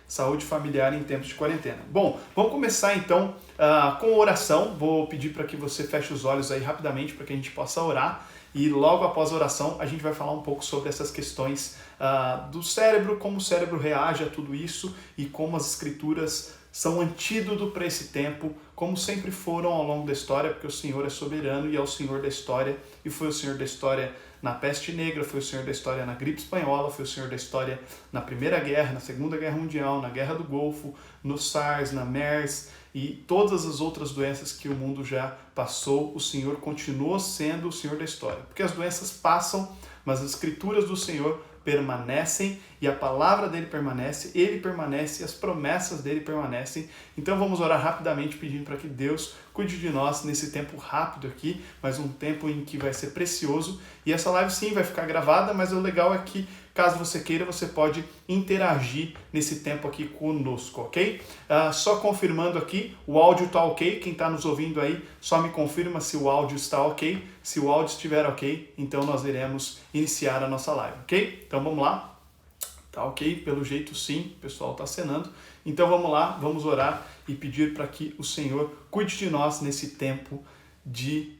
saúde familiar em tempos de quarentena. Bom, vamos começar então com oração. Vou pedir para que você feche os olhos aí rapidamente para que a gente possa orar. E logo após a oração a gente vai falar um pouco sobre essas questões do cérebro, como o cérebro reage a tudo isso e como as escrituras são antídoto para esse tempo, como sempre foram ao longo da história, porque o Senhor é soberano e é o Senhor da história, e foi o Senhor da história na peste negra, foi o Senhor da história na gripe espanhola, foi o Senhor da história na Primeira Guerra, na Segunda Guerra Mundial, na Guerra do Golfo, no SARS, na MERS e todas as outras doenças que o mundo já passou. O Senhor continuou sendo o Senhor da história, porque as doenças passam, mas as escrituras do Senhor permanecem e a palavra dele permanece, ele permanece e as promessas dele permanecem. Então vamos orar rapidamente pedindo para que Deus cuide de nós nesse tempo rápido aqui, mas um tempo em que vai ser precioso. E essa live sim vai ficar gravada, mas o legal é que caso você queira, você pode interagir nesse tempo aqui conosco, ok? Só confirmando aqui, o áudio está ok, quem está nos ouvindo aí só me confirma se o áudio está ok. Se o áudio estiver ok, então nós iremos iniciar a nossa live, ok? Então vamos lá. Tá ok? Pelo jeito sim, o pessoal está acenando. Então vamos lá, vamos orar e pedir para que o Senhor cuide de nós nesse tempo de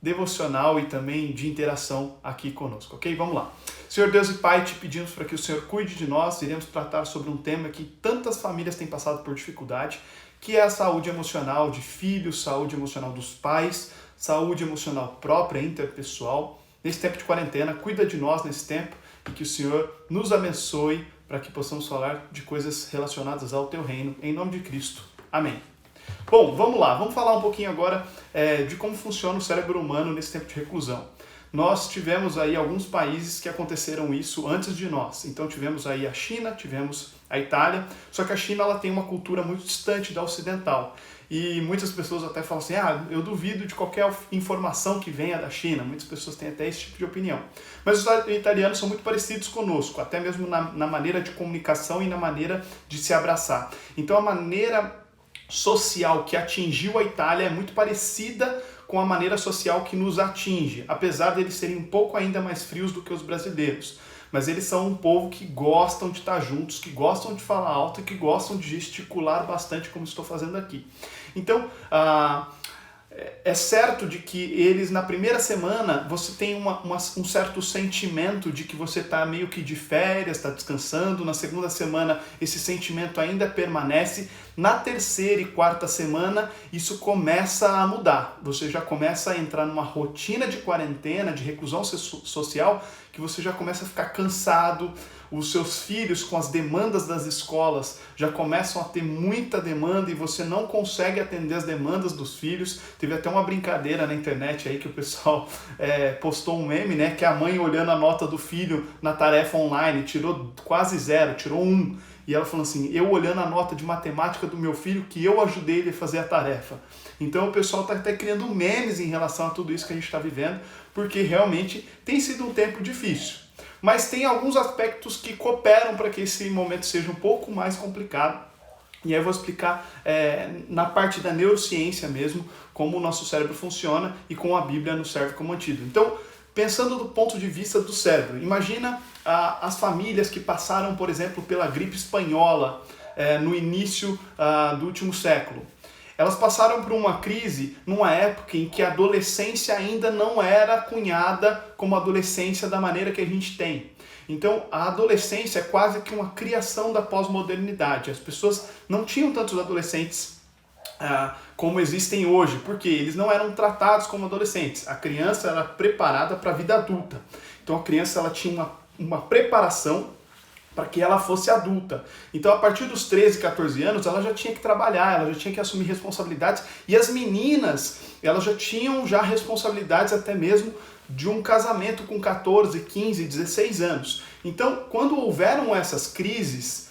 devocional e também de interação aqui conosco, ok? Vamos lá. Senhor Deus e Pai, te pedimos para que o Senhor cuide de nós. Iremos tratar sobre um tema que tantas famílias têm passado por dificuldade, que é a saúde emocional de filhos, saúde emocional dos pais, saúde emocional própria, interpessoal. Nesse tempo de quarentena, cuida de nós nesse tempo e que o Senhor nos abençoe para que possamos falar de coisas relacionadas ao Teu reino, em nome de Cristo. Amém. Bom, vamos lá, vamos falar um pouquinho agora de como funciona o cérebro humano nesse tempo de reclusão. Nós tivemos aí alguns países que aconteceram isso antes de nós. Então tivemos aí a China, tivemos a Itália, só que a China ela tem uma cultura muito distante da ocidental. E muitas pessoas até falam assim, eu duvido de qualquer informação que venha da China. Muitas pessoas têm até esse tipo de opinião. Mas os italianos são muito parecidos conosco, até mesmo na maneira de comunicação e na maneira de se abraçar. Então a maneira social que atingiu a Itália é muito parecida com a maneira social que nos atinge, apesar de eles serem um pouco ainda mais frios do que os brasileiros. Mas eles são um povo que gostam de estar juntos, que gostam de falar alto e que gostam de gesticular bastante, como estou fazendo aqui. Então, é certo de que eles, na primeira semana, você tem um certo sentimento de que você está meio que de férias, está descansando. Na segunda semana, esse sentimento ainda permanece. Na terceira e quarta semana, isso começa a mudar. Você já começa a entrar numa rotina de quarentena, de reclusão social, que você já começa a ficar cansado. Os seus filhos, com as demandas das escolas, já começam a ter muita demanda e você não consegue atender as demandas dos filhos. Teve até uma brincadeira na internet aí que o pessoal postou um meme, né? Que a mãe olhando a nota do filho na tarefa online, tirou quase 0, tirou 1. E ela falou assim, eu olhando a nota de matemática do meu filho, que eu ajudei ele a fazer a tarefa. Então o pessoal está até criando memes em relação a tudo isso que a gente está vivendo, porque realmente tem sido um tempo difícil. Mas tem alguns aspectos que cooperam para que esse momento seja um pouco mais complicado. E aí eu vou explicar na parte da neurociência mesmo, como o nosso cérebro funciona e como a Bíblia nos serve como antídoto. Então, pensando do ponto de vista do cérebro, imagina as famílias que passaram, por exemplo, pela gripe espanhola no início do último século. Elas passaram por uma crise numa época em que a adolescência ainda não era cunhada como adolescência da maneira que a gente tem. Então, a adolescência é quase que uma criação da pós-modernidade. As pessoas não tinham tantos adolescentes como existem hoje, porque eles não eram tratados como adolescentes. A criança era preparada para a vida adulta. Então, a criança ela tinha uma preparação para que ela fosse adulta. Então, a partir dos 13, 14 anos, ela já tinha que trabalhar, ela já tinha que assumir responsabilidades. E as meninas, elas já tinham responsabilidades até mesmo de um casamento com 14, 15, 16 anos. Então, quando houveram essas crises,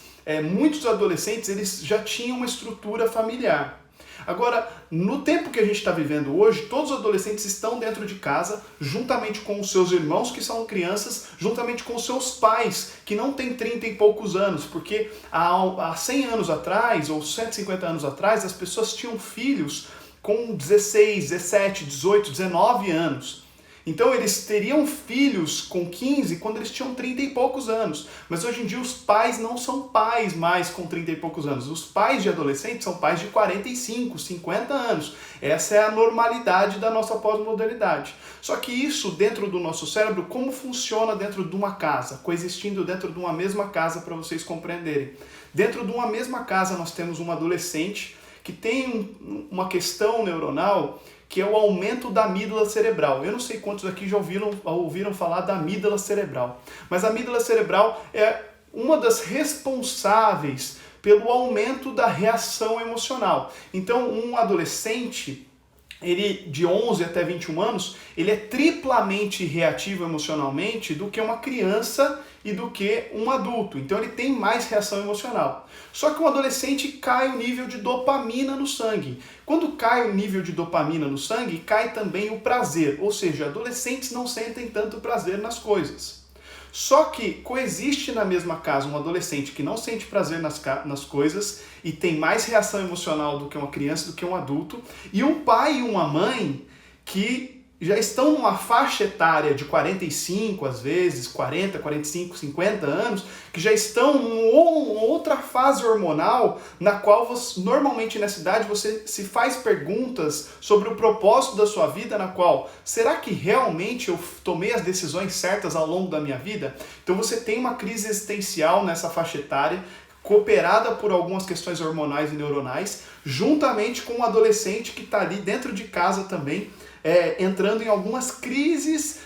muitos adolescentes eles já tinham uma estrutura familiar. Agora, no tempo que a gente está vivendo hoje, todos os adolescentes estão dentro de casa, juntamente com os seus irmãos, que são crianças, juntamente com os seus pais, que não têm 30 e poucos anos, porque há 100 anos atrás, ou 150 anos atrás, as pessoas tinham filhos com 16, 17, 18, 19 anos. Então eles teriam filhos com 15 quando eles tinham 30 e poucos anos. Mas hoje em dia os pais não são pais mais com 30 e poucos anos. Os pais de adolescentes são pais de 45, 50 anos. Essa é a normalidade da nossa pós-modernidade. Só que isso dentro do nosso cérebro, como funciona dentro de uma casa, coexistindo dentro de uma mesma casa para vocês compreenderem. Dentro de uma mesma casa nós temos um adolescente que tem uma questão neuronal que é o aumento da amígdala cerebral. Eu não sei quantos aqui já ouviram falar da amígdala cerebral, mas a amígdala cerebral é uma das responsáveis pelo aumento da reação emocional. Então, um adolescente, ele de 11 até 21 anos, ele é triplamente reativo emocionalmente do que uma criança e do que um adulto. Então ele tem mais reação emocional. Só que um adolescente cai o nível de dopamina no sangue. Quando cai o nível de dopamina no sangue, cai também o prazer. Ou seja, adolescentes não sentem tanto prazer nas coisas. Só que coexiste na mesma casa um adolescente que não sente prazer nas coisas e tem mais reação emocional do que uma criança, do que um adulto, e um pai e uma mãe que já estão numa faixa etária de 45, às vezes, 40, 45, 50 anos, que já estão em outra fase hormonal na qual você, normalmente nessa idade você se faz perguntas sobre o propósito da sua vida, na qual, será que realmente eu tomei as decisões certas ao longo da minha vida? Então você tem uma crise existencial nessa faixa etária, cooperada por algumas questões hormonais e neuronais, juntamente com um adolescente que está ali dentro de casa também, entrando em algumas crises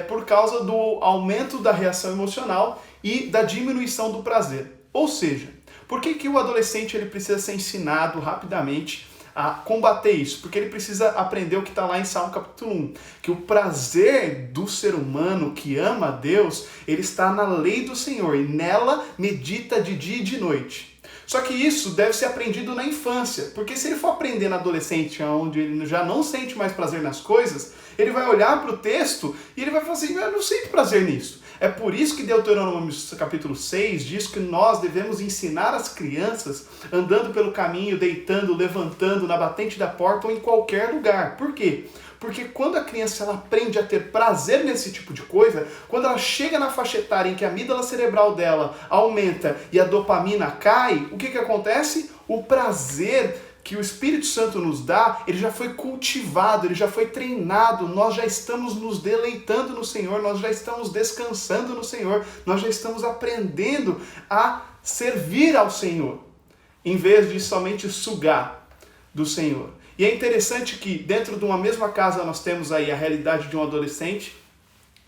por causa do aumento da reação emocional e da diminuição do prazer. Ou seja, por que o adolescente ele precisa ser ensinado rapidamente a combater isso? Porque ele precisa aprender o que está lá em Salmo capítulo 1, que o prazer do ser humano que ama a Deus, ele está na lei do Senhor e nela medita de dia e de noite. Só que isso deve ser aprendido na infância, porque se ele for aprender na adolescente, onde ele já não sente mais prazer nas coisas, ele vai olhar para o texto e ele vai falar assim, eu não sinto prazer nisso. É por isso que Deuteronômio capítulo 6 diz que nós devemos ensinar as crianças andando pelo caminho, deitando, levantando, na batente da porta ou em qualquer lugar. Por quê? Porque quando a criança ela aprende a ter prazer nesse tipo de coisa, quando ela chega na faixa etária em que a amígdala cerebral dela aumenta e a dopamina cai, o que acontece? O prazer que o Espírito Santo nos dá, ele já foi cultivado, ele já foi treinado, nós já estamos nos deleitando no Senhor, nós já estamos descansando no Senhor, nós já estamos aprendendo a servir ao Senhor, em vez de somente sugar do Senhor. E é interessante que dentro de uma mesma casa nós temos aí a realidade de um adolescente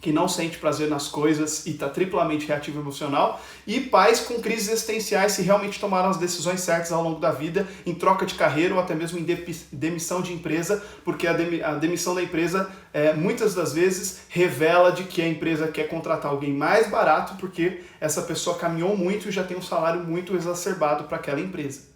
que não sente prazer nas coisas e está triplamente reativo emocional, e pais com crises existenciais se realmente tomaram as decisões certas ao longo da vida, em troca de carreira ou até mesmo em demissão de empresa, porque a demissão da empresa muitas das vezes revela de que a empresa quer contratar alguém mais barato porque essa pessoa caminhou muito e já tem um salário muito exacerbado para aquela empresa.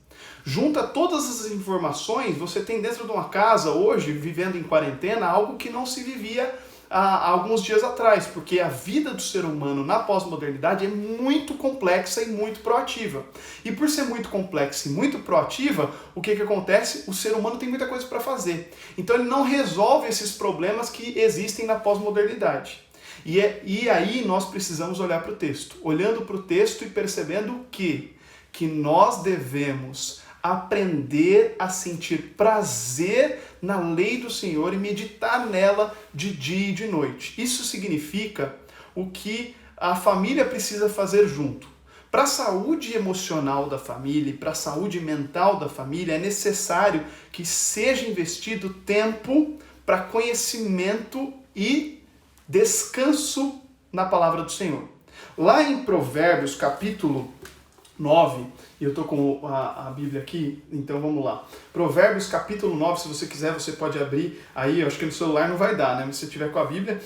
Junta todas as informações, você tem dentro de uma casa hoje, vivendo em quarentena, algo que não se vivia há alguns dias atrás, porque a vida do ser humano na pós-modernidade é muito complexa e muito proativa. E por ser muito complexa e muito proativa, o que acontece? O ser humano tem muita coisa para fazer. Então ele não resolve esses problemas que existem na pós-modernidade. E aí nós precisamos olhar para o texto. Olhando para o texto e percebendo que nós devemos aprender a sentir prazer na lei do Senhor e meditar nela de dia e de noite. Isso significa o que a família precisa fazer junto. Para a saúde emocional da família e para a saúde mental da família é necessário que seja investido tempo para conhecimento e descanso na palavra do Senhor. Lá em Provérbios capítulo 9, e eu estou com a Bíblia aqui, então vamos lá. Provérbios capítulo 9, se você quiser, você pode abrir aí, eu acho que no celular não vai dar, né? Mas se você tiver com a Bíblia.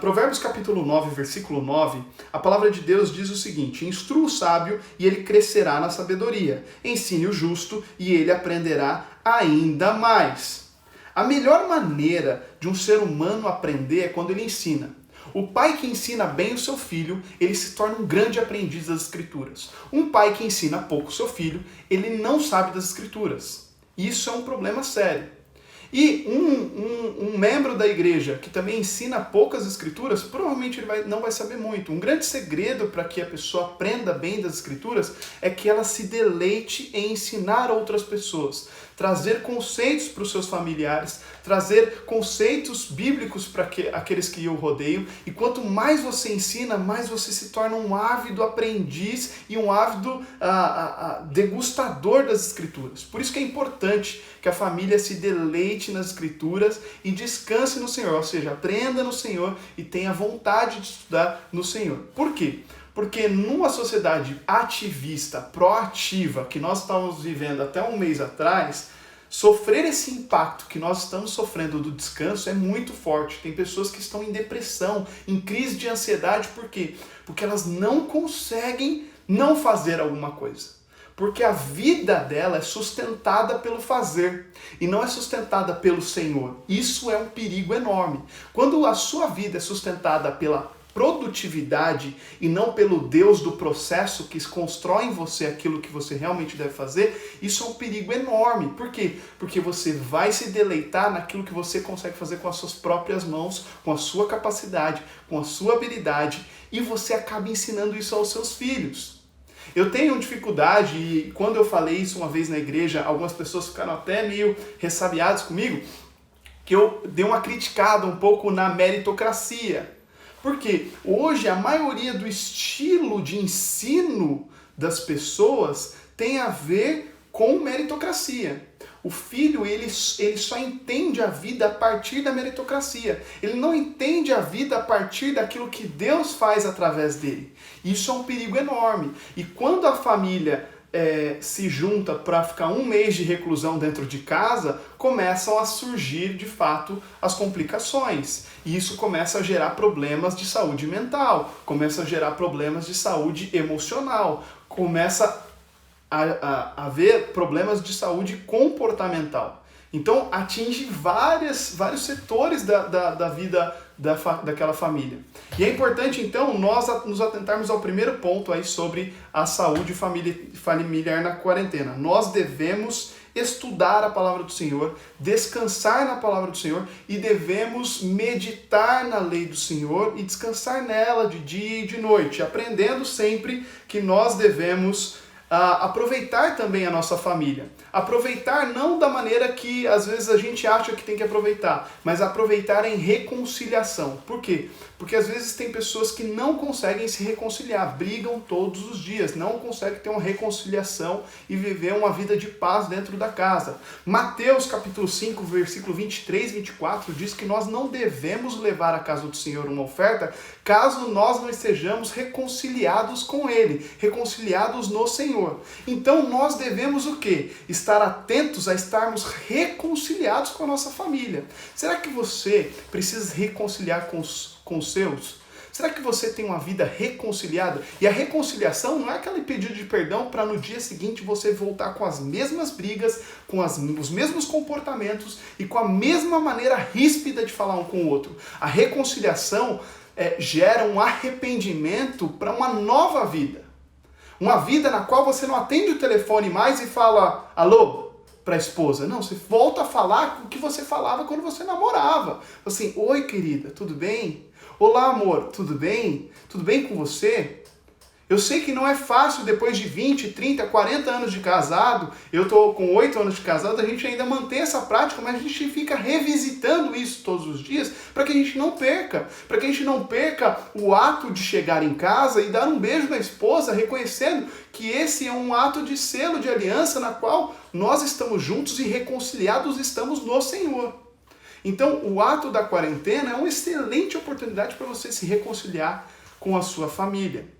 Provérbios capítulo 9, versículo 9, a palavra de Deus diz o seguinte: instrua o sábio e ele crescerá na sabedoria. Ensine o justo e ele aprenderá ainda mais. A melhor maneira de um ser humano aprender é quando ele ensina. O pai que ensina bem o seu filho, ele se torna um grande aprendiz das Escrituras. Um pai que ensina pouco o seu filho, ele não sabe das Escrituras. Isso é um problema sério. E um membro da igreja que também ensina poucas escrituras, provavelmente ele não vai saber muito. Um grande segredo para que a pessoa aprenda bem das escrituras é que ela se deleite em ensinar outras pessoas, trazer conceitos para os seus familiares, trazer conceitos bíblicos para aqueles que o rodeiam. E quanto mais você ensina, mais você se torna um ávido aprendiz e um ávido degustador das escrituras. Por isso que é importante que a família se deleite nas escrituras e descanse no Senhor, ou seja, aprenda no Senhor e tenha vontade de estudar no Senhor. Por quê? Porque numa sociedade ativista, proativa, que nós estamos vivendo até um mês atrás, sofrer esse impacto que nós estamos sofrendo do descanso é muito forte. Tem pessoas que estão em depressão, em crise de ansiedade, por quê? Porque elas não conseguem não fazer alguma coisa. Porque a vida dela é sustentada pelo fazer e não é sustentada pelo Senhor. Isso é um perigo enorme. Quando a sua vida é sustentada pela produtividade e não pelo Deus do processo que constrói em você aquilo que você realmente deve fazer, isso é um perigo enorme. Por quê? Porque você vai se deleitar naquilo que você consegue fazer com as suas próprias mãos, com a sua capacidade, com a sua habilidade, e você acaba ensinando isso aos seus filhos. Eu tenho dificuldade, e quando eu falei isso uma vez na igreja, algumas pessoas ficaram até meio ressabiadas comigo, que eu dei uma criticada um pouco na meritocracia. Porque hoje a maioria do estilo de ensino das pessoas tem a ver com meritocracia. O filho, ele só entende a vida a partir da meritocracia. Ele não entende a vida a partir daquilo que Deus faz através dele. Isso é um perigo enorme. E quando a família se junta para ficar um mês de reclusão dentro de casa, começam a surgir, de fato, as complicações. E isso começa a gerar problemas de saúde mental, começa a gerar problemas de saúde emocional, começa a haver problemas de saúde comportamental. Então, atinge vários setores da vida daquela família. E é importante, então, nós nos atentarmos ao primeiro ponto aí sobre a saúde familiar na quarentena. Nós devemos estudar a palavra do Senhor, descansar na palavra do Senhor e devemos meditar na lei do Senhor e descansar nela de dia e de noite, aprendendo sempre que nós devemos aproveitar também a nossa família. Aproveitar não da maneira que às vezes a gente acha que tem que aproveitar, mas aproveitar em reconciliação. Por quê? Porque às vezes tem pessoas que não conseguem se reconciliar, brigam todos os dias, não conseguem ter uma reconciliação e viver uma vida de paz dentro da casa. Mateus capítulo 5, versículo 23 e 24 diz que nós não devemos levar à casa do Senhor uma oferta caso nós não estejamos reconciliados com Ele, reconciliados no Senhor. Então nós devemos o quê? Estar atentos a estarmos reconciliados com a nossa família. Será que você precisa se reconciliar com os seus? Será que você tem uma vida reconciliada? E a reconciliação não é aquele pedido de perdão para no dia seguinte você voltar com as mesmas brigas, com os mesmos comportamentos e com a mesma maneira ríspida de falar um com o outro. A reconciliação gera um arrependimento para uma nova vida. Uma vida na qual você não atende o telefone mais e fala alô para a esposa. Não, você volta a falar o que você falava quando você namorava. Assim, oi querida, tudo bem? Olá amor, tudo bem? Tudo bem com você? Eu sei que não é fácil depois de 20, 30, 40 anos de casado, eu tô com 8 anos de casado, a gente ainda mantém essa prática, mas a gente fica revisitando isso todos os dias para que a gente não perca. Para que a gente não perca o ato de chegar em casa e dar um beijo na esposa, reconhecendo que esse é um ato de selo de aliança na qual nós estamos juntos e reconciliados estamos no Senhor. Então, o ato da quarentena é uma excelente oportunidade para você se reconciliar com a sua família.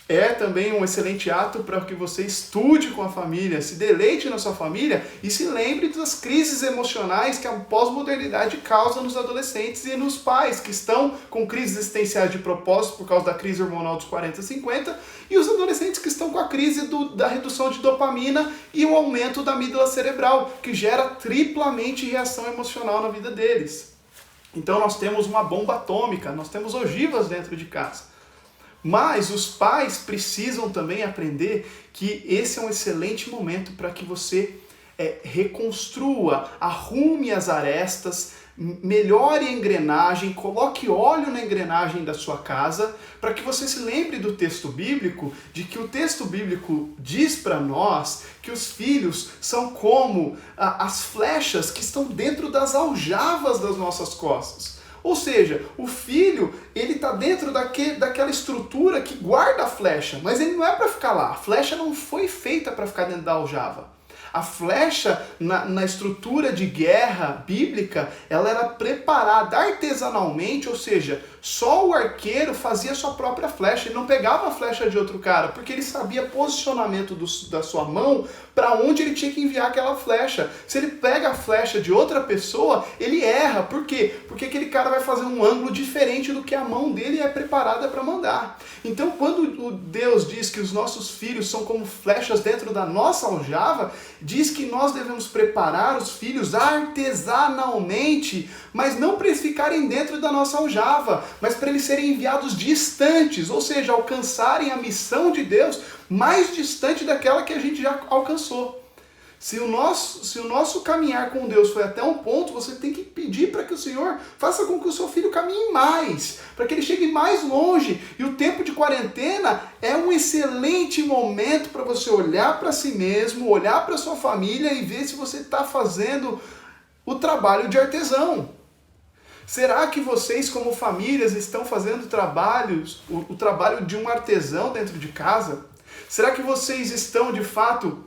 É também um excelente ato para que você estude com a família, se deleite na sua família e se lembre das crises emocionais que a pós-modernidade causa nos adolescentes e nos pais que estão com crises existenciais de propósito por causa da crise hormonal dos 40 e 50 e os adolescentes que estão com a crise da redução de dopamina e o aumento da amígdala cerebral, que gera triplamente reação emocional na vida deles. Então nós temos uma bomba atômica, nós temos ogivas dentro de casa. Mas os pais precisam também aprender que esse é um excelente momento para que você reconstrua, arrume as arestas, melhore a engrenagem, coloque óleo na engrenagem da sua casa, para que você se lembre do texto bíblico, de que o texto bíblico diz para nós que os filhos são como as flechas que estão dentro das aljavas das nossas costas. Ou seja, o filho, ele está dentro daquela estrutura que guarda a flecha, mas ele não é para ficar lá. A flecha não foi feita para ficar dentro da aljava. A flecha, na estrutura de guerra bíblica, ela era preparada artesanalmente, ou seja, só o arqueiro fazia a sua própria flecha, ele não pegava a flecha de outro cara, porque ele sabia posicionamento da sua mão para onde ele tinha que enviar aquela flecha. Se ele pega a flecha de outra pessoa, ele erra. Por quê? Porque aquele cara vai fazer um ângulo diferente do que a mão dele é preparada para mandar. Então, quando Deus diz que os nossos filhos são como flechas dentro da nossa aljava, diz que nós devemos preparar os filhos artesanalmente, mas não para eles ficarem dentro da nossa aljava, mas para eles serem enviados distantes, ou seja, alcançarem a missão de Deus mais distante daquela que a gente já alcançou. Se o nosso caminhar com Deus foi até um ponto, você tem que pedir para que o Senhor faça com que o seu filho caminhe mais, para que ele chegue mais longe. E o tempo de quarentena é um excelente momento para você olhar para si mesmo, olhar para sua família e ver se você está fazendo o trabalho de artesão. Será que vocês, como famílias, estão fazendo o trabalho de um artesão dentro de casa? Será que vocês estão, de fato,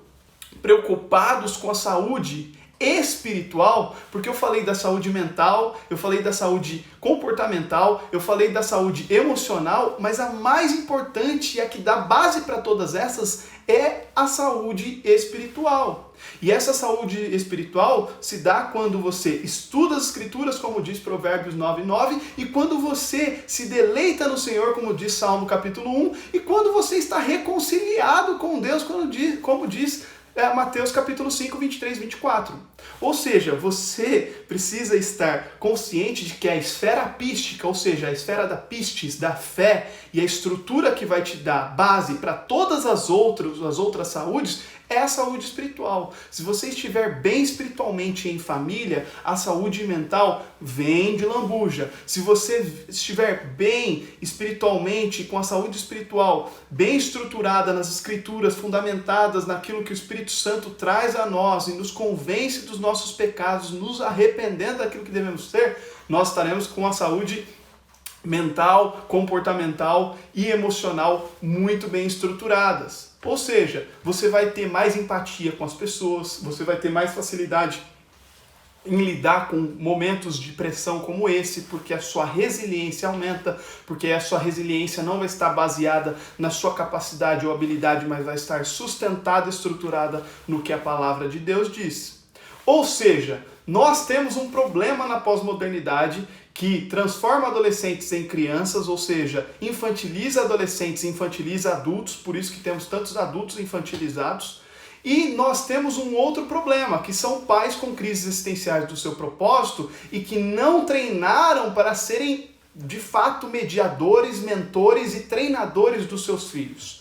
preocupados com a saúde espiritual? Porque eu falei da saúde mental, eu falei da saúde comportamental, eu falei da saúde emocional, mas a mais importante e a que dá base para todas essas é a saúde espiritual. E essa saúde espiritual se dá quando você estuda as Escrituras, como diz Provérbios 9:9, e quando você se deleita no Senhor, como diz Salmo capítulo 1, e quando você está reconciliado com Deus, como diz Mateus capítulo 5, 23, 24. Ou seja, você precisa estar consciente de que a esfera pística, ou seja, a esfera da pistis, da fé, e a estrutura que vai te dar base para todas as outras saúdes, é a saúde espiritual. Se você estiver bem espiritualmente em família, a saúde mental vem de lambuja. Se você estiver bem espiritualmente, com a saúde espiritual bem estruturada nas Escrituras, fundamentadas naquilo que o Espírito Santo traz a nós e nos convence dos nossos pecados, nos arrependendo daquilo que devemos ter, nós estaremos com a saúde mental, comportamental e emocional muito bem estruturadas. Ou seja, você vai ter mais empatia com as pessoas, você vai ter mais facilidade em lidar com momentos de pressão como esse, porque a sua resiliência aumenta, porque a sua resiliência não vai estar baseada na sua capacidade ou habilidade, mas vai estar sustentada, estruturada no que a palavra de Deus diz. Ou seja, nós temos um problema na pós-modernidade que transforma adolescentes em crianças, ou seja, infantiliza adolescentes, infantiliza adultos, por isso que temos tantos adultos infantilizados. E nós temos um outro problema, que são pais com crises existenciais do seu propósito e que não treinaram para serem, de fato, mediadores, mentores e treinadores dos seus filhos.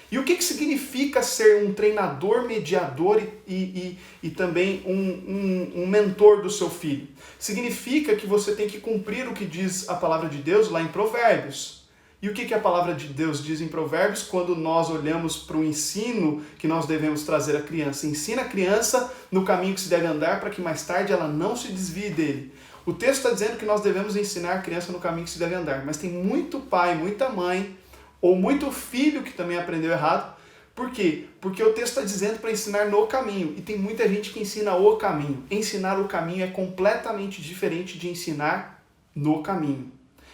E o que significa ser um treinador, mediador e também um mentor do seu filho? Significa que você tem que cumprir o que diz a palavra de Deus lá em Provérbios. E o que a palavra de Deus diz em Provérbios quando nós olhamos para o ensino que nós devemos trazer à criança? Ensina a criança no caminho que se deve andar para que mais tarde ela não se desvie dele. O texto está dizendo que nós devemos ensinar a criança no caminho que se deve andar, mas tem muito pai, muita mãe, ou muito filho que também aprendeu errado. Por quê? Porque o texto está dizendo para ensinar no caminho. E tem muita gente que ensina o caminho. Ensinar o caminho é completamente diferente de ensinar no caminho.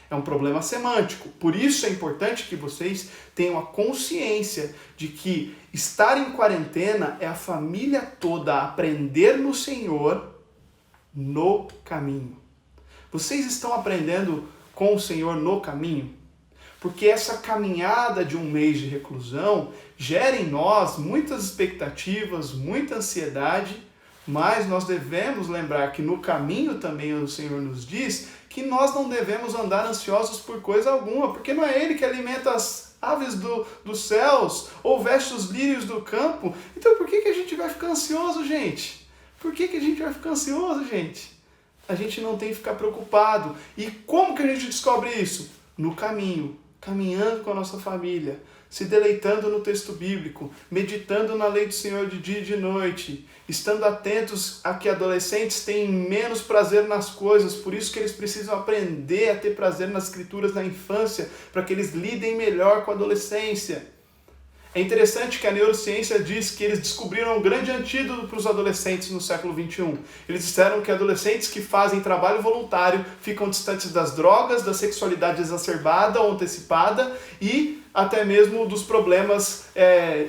É um problema semântico. Por isso é importante que vocês tenham a consciência de que estar em quarentena é a família toda aprender no Senhor no caminho. Vocês estão aprendendo com o Senhor no caminho? Porque essa caminhada de um mês de reclusão gera em nós muitas expectativas, muita ansiedade, mas nós devemos lembrar que no caminho também o Senhor nos diz que nós não devemos andar ansiosos por coisa alguma, porque não é Ele que alimenta as aves dos céus, ou veste os lírios do campo. Então por que a gente vai ficar ansioso, gente? Por que a gente vai ficar ansioso, gente? A gente não tem que ficar preocupado. E como que a gente descobre isso? No caminho, caminhando com a nossa família, se deleitando no texto bíblico, meditando na lei do Senhor de dia e de noite, estando atentos a que adolescentes têm menos prazer nas coisas, por isso que eles precisam aprender a ter prazer nas escrituras na infância, para que eles lidem melhor com a adolescência. É interessante que a neurociência diz que eles descobriram um grande antídoto para os adolescentes no século XXI. Eles disseram que adolescentes que fazem trabalho voluntário ficam distantes das drogas, da sexualidade exacerbada ou antecipada e até mesmo dos problemas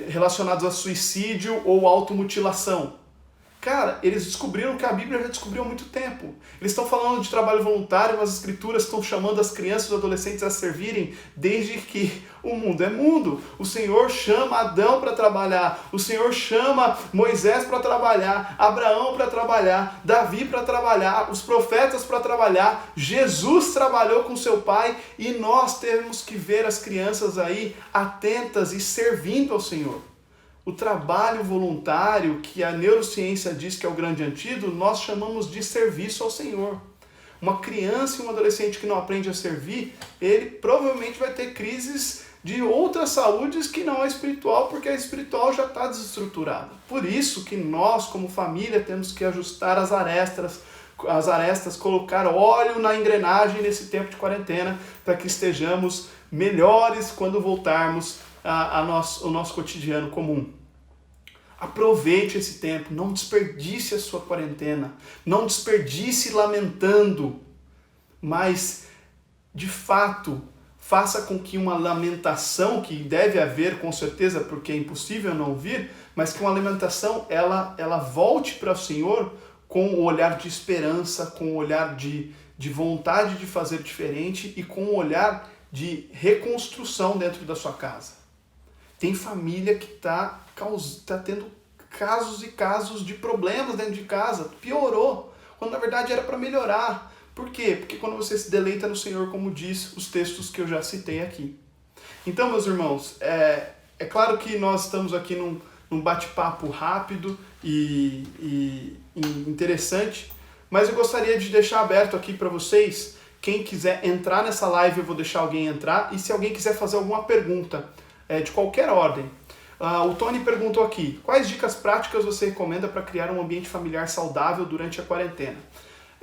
relacionados a suicídio ou automutilação. Cara, eles descobriram que a Bíblia já descobriu há muito tempo. Eles estão falando de trabalho voluntário, mas as escrituras estão chamando as crianças e os adolescentes a servirem desde que o mundo é mundo. O Senhor chama Adão para trabalhar, o Senhor chama Moisés para trabalhar, Abraão para trabalhar, Davi para trabalhar, os profetas para trabalhar, Jesus trabalhou com seu pai e nós temos que ver as crianças aí atentas e servindo ao Senhor. O trabalho voluntário, que a neurociência diz que é o grande antídoto, nós chamamos de serviço ao Senhor. Uma criança e um adolescente que não aprende a servir, ele provavelmente vai ter crises de outras saúdes que não é espiritual, porque a espiritual já está desestruturada. Por isso que nós, como família, temos que ajustar as arestas, colocar óleo na engrenagem nesse tempo de quarentena, para que estejamos melhores quando voltarmos ao nosso cotidiano comum. Aproveite esse tempo, não desperdice a sua quarentena, não desperdice lamentando, mas, de fato, faça com que uma lamentação, que deve haver com certeza, porque é impossível não vir, mas que uma lamentação, ela volte para o Senhor com um olhar de esperança, com um olhar de vontade de fazer diferente e com um olhar de reconstrução dentro da sua casa. Tem família que está tendo casos e casos de problemas dentro de casa. Piorou, quando na verdade era para melhorar. Por quê? Porque quando você se deleita no Senhor, como diz os textos que eu já citei aqui. Então, meus irmãos, é claro que nós estamos aqui num bate-papo rápido e interessante, mas eu gostaria de deixar aberto aqui para vocês, quem quiser entrar nessa live, eu vou deixar alguém entrar, e se alguém quiser fazer alguma pergunta, de qualquer ordem. O Tony perguntou aqui, quais dicas práticas você recomenda para criar um ambiente familiar saudável durante a quarentena?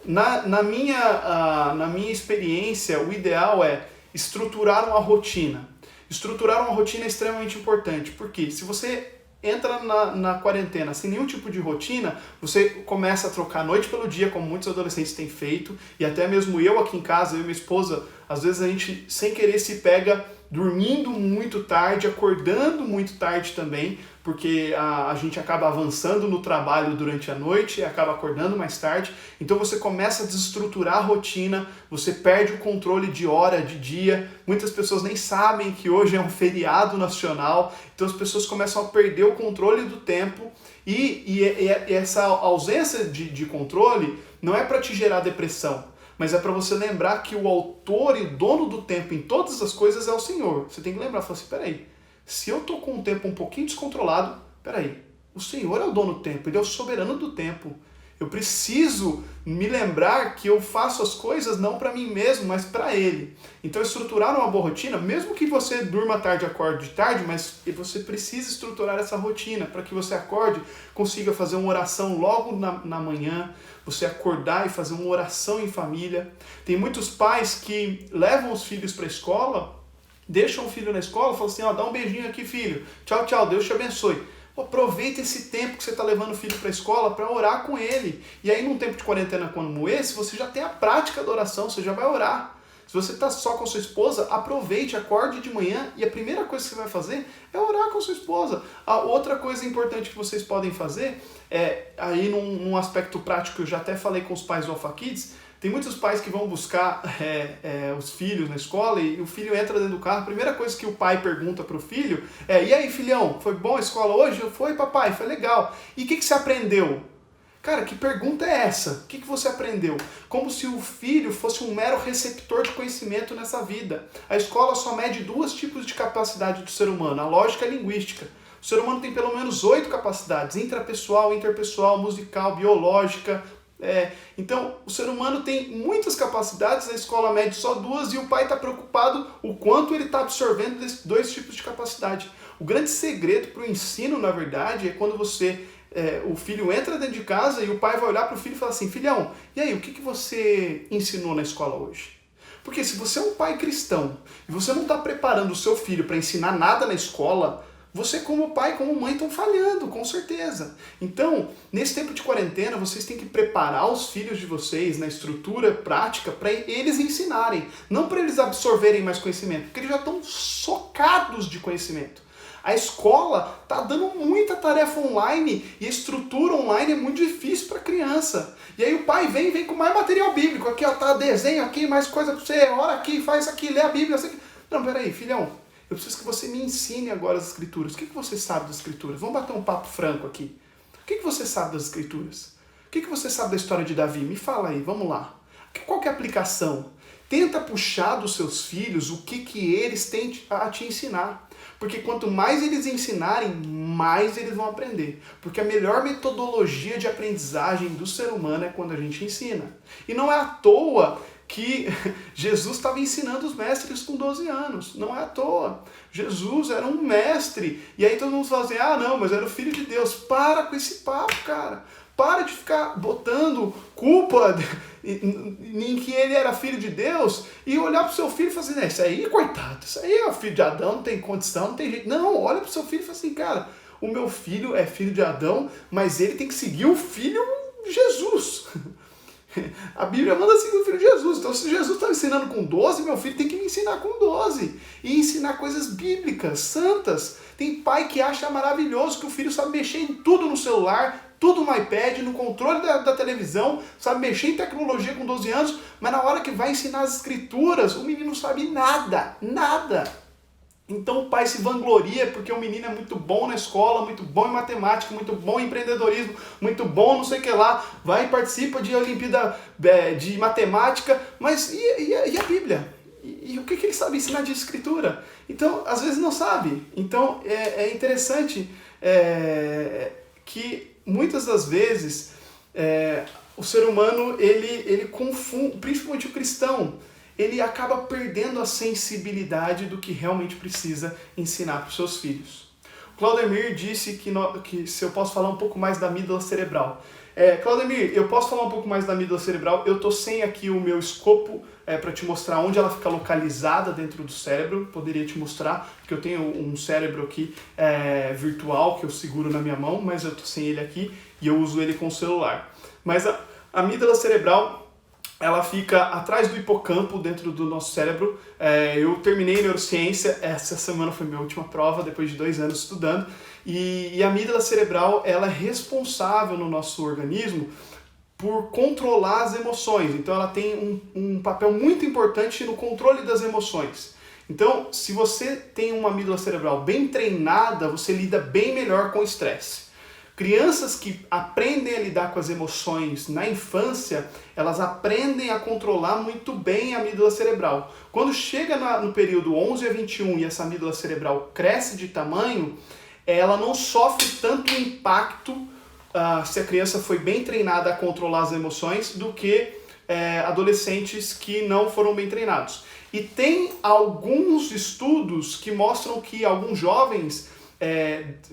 Na minha experiência, o ideal é estruturar uma rotina. Estruturar uma rotina é extremamente importante, porque se você entra na quarentena sem nenhum tipo de rotina, você começa a trocar a noite pelo dia, como muitos adolescentes têm feito, e até mesmo eu aqui em casa, eu e minha esposa, às vezes a gente sem querer se pega dormindo muito tarde, acordando muito tarde também, porque a gente acaba avançando no trabalho durante a noite e acaba acordando mais tarde. Então você começa a desestruturar a rotina, você perde o controle de hora, de dia. Muitas pessoas nem sabem que hoje é um feriado nacional, então as pessoas começam a perder o controle do tempo e essa ausência de controle não é para te gerar depressão, mas é para você lembrar que o autor e o dono do tempo em todas as coisas é o Senhor. Você tem que lembrar, falar assim, peraí, se eu estou com um tempo um pouquinho descontrolado, peraí, o Senhor é o dono do tempo, Ele é o soberano do tempo. Eu preciso me lembrar que eu faço as coisas não para mim mesmo, mas para Ele. Então estruturar uma boa rotina, mesmo que você durma tarde e acorde tarde, mas você precisa estruturar essa rotina para que você acorde, consiga fazer uma oração logo na manhã, você acordar e fazer uma oração em família. Tem muitos pais que levam os filhos para a escola, deixam o filho na escola e falam assim, dá um beijinho aqui, filho, tchau, tchau, Deus te abençoe. Aproveita esse tempo que você está levando o filho para a escola para orar com ele. E aí, num tempo de quarentena como esse, você já tem a prática da oração, você já vai orar. Se você está só com sua esposa, aproveite, acorde de manhã e a primeira coisa que você vai fazer é orar com sua esposa. A outra coisa importante que vocês podem fazer aí num aspecto prático, eu já até falei com os pais do Alpha Kids, tem muitos pais que vão buscar os filhos na escola e o filho entra dentro do carro, a primeira coisa que o pai pergunta para o filho é, e aí filhão, foi bom a escola hoje? Foi papai, foi legal. E o que você aprendeu? Cara, que pergunta é essa? O que você aprendeu? Como se o filho fosse um mero receptor de conhecimento nessa vida. A escola só mede 2 tipos de capacidade do ser humano, a lógica e a linguística. O ser humano tem pelo menos 8 capacidades, intrapessoal, interpessoal, musical, biológica. Então, o ser humano tem muitas capacidades, a escola mede só 2 e o pai está preocupado o quanto ele está absorvendo desses 2 tipos de capacidade. O grande segredo para o ensino, na verdade, é quando o filho entra dentro de casa e o pai vai olhar para o filho e falar assim, filhão, e aí, o que você ensinou na escola hoje? Porque se você é um pai cristão e você não está preparando o seu filho para ensinar nada na escola, você como pai, como mãe, estão falhando, com certeza. Então, nesse tempo de quarentena, vocês têm que preparar os filhos de vocês na estrutura prática para eles ensinarem, não para eles absorverem mais conhecimento, porque eles já estão socados de conhecimento. A escola está dando muita tarefa online e a estrutura online é muito difícil para a criança. E aí o pai vem com mais material bíblico, aqui ó, tá desenho aqui, mais coisa para você, ora aqui, faz isso aqui, lê a Bíblia. Assim. Não, peraí, filhão. Eu preciso que você me ensine agora as escrituras. O que você sabe das escrituras? Vamos bater um papo franco aqui. O que você sabe das escrituras? O que você sabe da história de Davi? Me fala aí, vamos lá. Qual que é a aplicação? Tenta puxar dos seus filhos o que eles têm a te ensinar. Porque quanto mais eles ensinarem, mais eles vão aprender. Porque a melhor metodologia de aprendizagem do ser humano é quando a gente ensina. E não é à toa que Jesus estava ensinando os mestres com 12 anos. Não é à toa. Jesus era um mestre. E aí todo mundo fala assim, não, mas era o Filho de Deus. Para com esse papo, cara. Para de ficar botando culpa em que ele era filho de Deus e olhar para o seu filho e falar assim, isso aí, coitado, isso aí é o filho de Adão, não tem condição, não tem jeito. Não, olha para o seu filho e fala assim, cara, o meu filho é filho de Adão, mas ele tem que seguir o filho de Jesus. A Bíblia manda seguir o filho de Jesus. Então, se Jesus está ensinando com 12, meu filho tem que me ensinar com 12. E ensinar coisas bíblicas, santas. Tem pai que acha maravilhoso que o filho sabe mexer em tudo no celular, tudo no iPad, no controle da televisão, sabe mexer em tecnologia com 12 anos, mas na hora que vai ensinar as escrituras, o menino não sabe nada, nada. Então o pai se vangloria porque o menino é muito bom na escola, muito bom em matemática, muito bom em empreendedorismo, muito bom não sei o que lá, vai e participa de Olimpíada de matemática, mas e a Bíblia? E o que ele sabe ensinar de escritura? Então, às vezes não sabe. Então é interessante que muitas das vezes o ser humano ele confunde, principalmente o cristão, ele acaba perdendo a sensibilidade do que realmente precisa ensinar para os seus filhos. O Claudemir disse que se eu posso falar um pouco mais da amígdala cerebral. Claudemir, eu posso falar um pouco mais da amígdala cerebral? Eu estou sem aqui o meu escopo para te mostrar onde ela fica localizada dentro do cérebro. Poderia te mostrar, porque eu tenho um cérebro aqui virtual que eu seguro na minha mão, mas eu estou sem ele aqui e eu uso ele com o celular. Mas a amígdala cerebral, ela fica atrás do hipocampo, dentro do nosso cérebro. Eu terminei neurociência, essa semana foi minha última prova, depois de 2 anos estudando, e a amígdala cerebral ela é responsável no nosso organismo por controlar as emoções. Então ela tem um papel muito importante no controle das emoções. Então, se você tem uma amígdala cerebral bem treinada, você lida bem melhor com o estresse. Crianças que aprendem a lidar com as emoções na infância, elas aprendem a controlar muito bem a amígdala cerebral. Quando chega no período 11 a 21 e essa amígdala cerebral cresce de tamanho, ela não sofre tanto impacto se a criança foi bem treinada a controlar as emoções do que adolescentes que não foram bem treinados. E tem alguns estudos que mostram que alguns jovens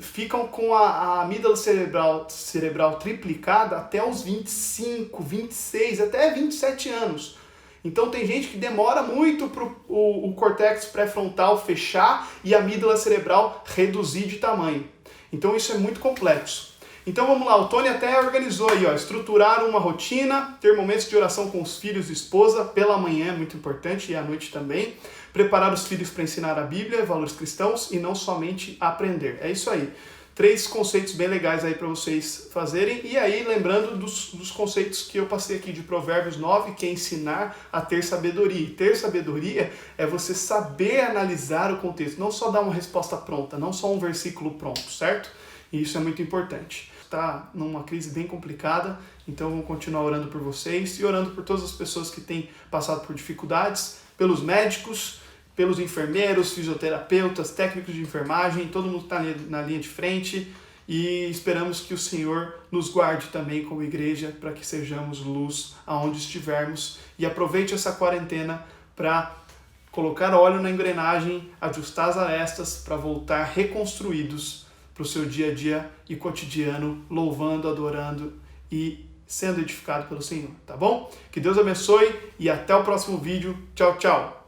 ficam com a amígdala cerebral triplicada até os 25, 26, até 27 anos. Então tem gente que demora muito para o córtex pré-frontal fechar e a amígdala cerebral reduzir de tamanho. Então isso é muito complexo. Então vamos lá, o Tony até organizou aí, estruturar uma rotina, ter momentos de oração com os filhos e esposa, pela manhã é muito importante e à noite também. Preparar os filhos para ensinar a Bíblia, valores cristãos e não somente aprender. É isso aí. 3 conceitos bem legais aí para vocês fazerem. E aí, lembrando dos conceitos que eu passei aqui de Provérbios 9, que é ensinar a ter sabedoria. E ter sabedoria é você saber analisar o contexto, não só dar uma resposta pronta, não só um versículo pronto, certo? E isso é muito importante. que está numa crise bem complicada, então vamos continuar orando por vocês e orando por todas as pessoas que têm passado por dificuldades, pelos médicos, pelos enfermeiros, fisioterapeutas, técnicos de enfermagem, todo mundo está na linha de frente e esperamos que o Senhor nos guarde também como igreja para que sejamos luz aonde estivermos e aproveite essa quarentena para colocar óleo na engrenagem, ajustar as arestas para voltar reconstruídos para o seu dia a dia e cotidiano, louvando, adorando e sendo edificado pelo Senhor, tá bom? Que Deus abençoe e até o próximo vídeo. Tchau, tchau!